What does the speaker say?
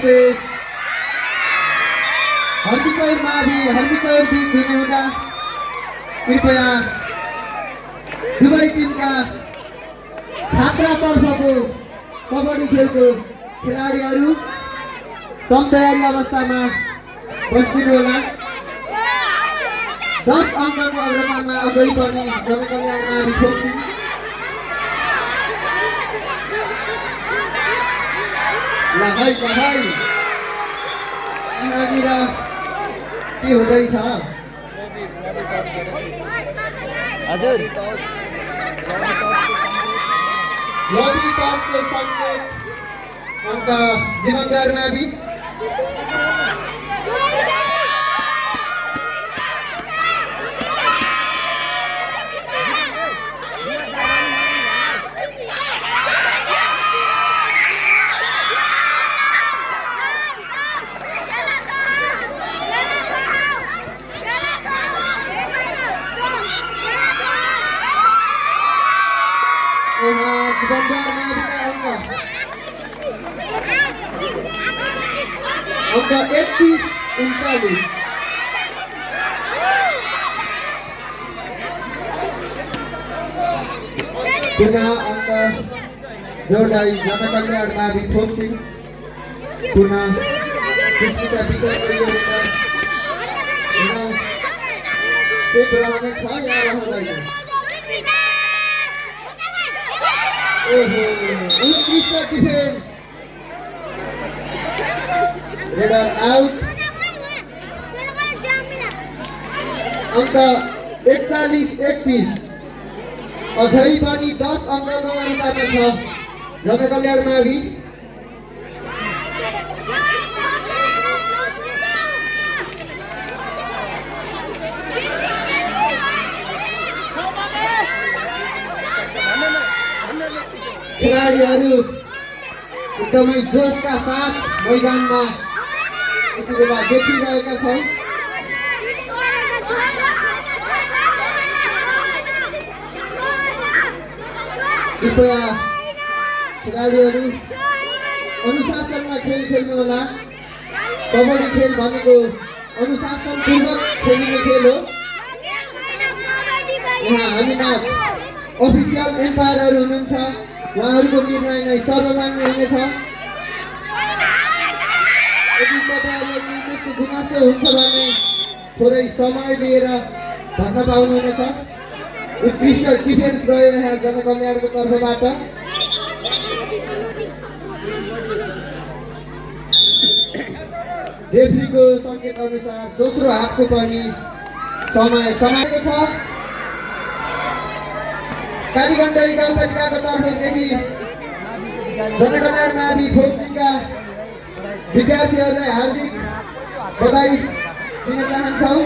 Versus हर्बिचौर मावि। हर्बिचौर बिच हुने हुँदा कृपया दुवै टिमका छात्रातर्फको कबड्डी खेलको खेलाडीहरू कम तयारी अवस्थामा बस्दिनु होला। 10 अङ्कको अग्रतामा अगाडि बढ्ने जनकल्याण मावि फोर्सिङ। यहाँनिर के हुँदैछ हजुर लबी टसको सङ्केत अङ्क जीवनदार मावि। जीवनदार माविका अङ्क 31-39। पुनः अङ्क जोड्दै जनकल्याण मावि फोर्सिङ। पुनः विकेट गरिएको सेट रहने छ या रहँदैन। ओहो उत्कृष्ट डिफेन्स। Raider out. अङ्क 41-31। अझै पनि 10 अङ्कको अन्तरमा छ जनकल्याण मावि। खेलाडीहरू एकदमै जोसका साथ मैदानमा यति बेला देखिरहेका छौँ। कृपया खेलाडीहरू अनुशासनमा खेल खेल्नुहोला। कबड्डी खेल भनेको अनुशासनपूर्वक खेलिने खेल हो। यहाँ हामीमा अफिसियल एम्पायरहरू हुनुहुन्छ, उहाँहरूको निर्णय नै सर्वमान्य हुनेछ। यदि तपाईँहरूलाई त्यस्तो गुनासो हुन्छ भने थोरै समय लिएर भन्न पाउनुहुनेछ। उत्कृष्ट डिफेन्स रह्यो यहाँ जनकल्याणको तर्फबाट। रेफ्रीको सङ्केत अनुसार दोस्रो हाफको पनि समय समाएको छ। कालीगण्डकी गाउँपालिकाको तर्फदेखि जनकल्याण मावि फोर्सिङका विद्यार्थीहरूलाई हार्दिक बधाई दिन चाहन्छौँ।